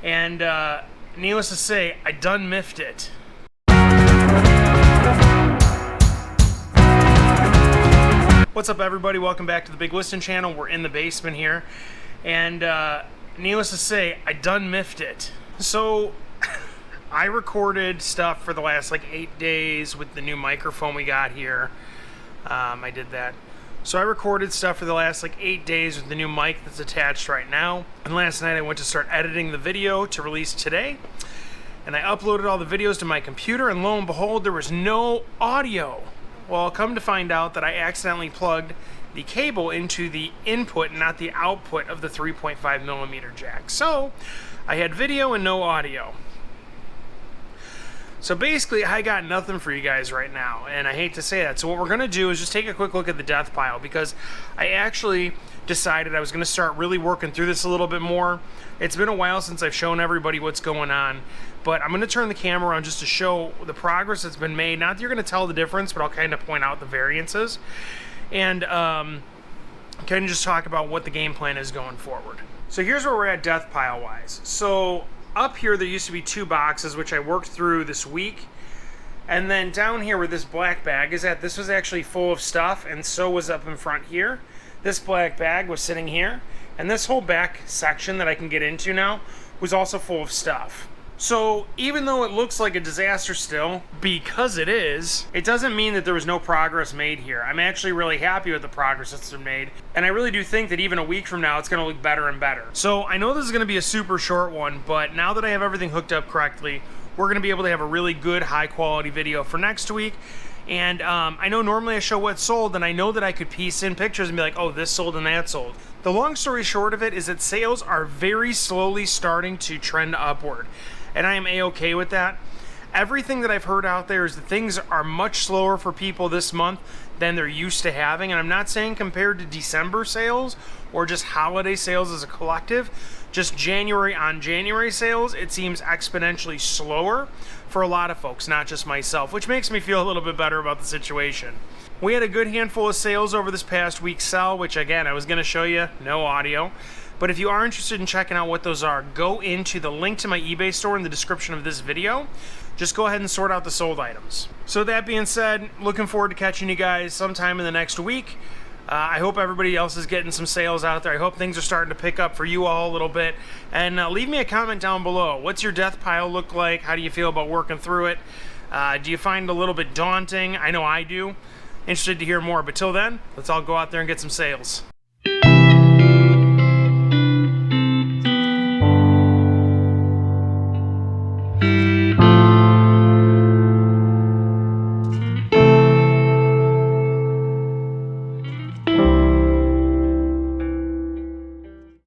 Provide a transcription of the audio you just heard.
And needless to say, I done miffed it. What's up, everybody? Welcome back to the Big Listen channel. We're in the basement here, and needless to say, I done miffed it. So I recorded stuff for the last like 8 days with the new microphone we got here. I did that. So I recorded stuff for the last like 8 days with the new mic that's attached right now. And last night I went to start editing the video to release today. And I uploaded all the videos to my computer, and lo and behold, there was no audio. Well, come to find out that I accidentally plugged the cable into the input, not the output of the 3.5mm jack. So I had video and no audio. So basically, I got nothing for you guys right now, and I hate to say that. So what we're going to do is just take a quick look at the death pile, because I actually decided I was going to start really working through this a little bit more. It's been a while since I've shown everybody what's going on, but I'm going to turn the camera on just to show the progress that's been made. Not that you're going to tell the difference, but I'll kind of point out the variances, and kind of just talk about what the game plan is going forward. So here's where we're at death pile-wise. So up here, there used to be 2 boxes, which I worked through this week. And then down here where this black bag is at, this was actually full of stuff, and so was up in front here. This black bag was sitting here, and this whole back section that I can get into now was also full of stuff. So even though it looks like a disaster still, because it is, it doesn't mean that there was no progress made here. I'm actually really happy with the progress that's been made, and I really do think that even a week from now it's going to look better and better. So I know this is going to be a super short one, but now that I have everything hooked up correctly, we're going to be able to have a really good high quality video for next week. And I know normally I show what's sold, and I know that I could piece in pictures and be like, oh, this sold and that sold. The long story short of it is that sales are very slowly starting to trend upward, and I am a-okay with that. Everything that I've heard out there is that things are much slower for people this month than they're used to having, and I'm not saying compared to December sales or just holiday sales as a collective. Just January on January sales, it seems exponentially slower for a lot of folks, not just myself, which makes me feel a little bit better about the situation. We had a good handful of sales over this past week's sell, which again, I was going to show you, no audio. But if you are interested in checking out what those are, go into the link to my eBay store in the description of this video. Just go ahead and sort out the sold items. So that being said, looking forward to catching you guys sometime in the next week. I hope everybody else is getting some sales out there. I hope things are starting to pick up for you all a little bit. And leave me a comment down below. What's your death pile look like? How do you feel about working through it? Do you find it a little bit daunting? I know I do. Interested to hear more. But till then, let's all go out there and get some sales.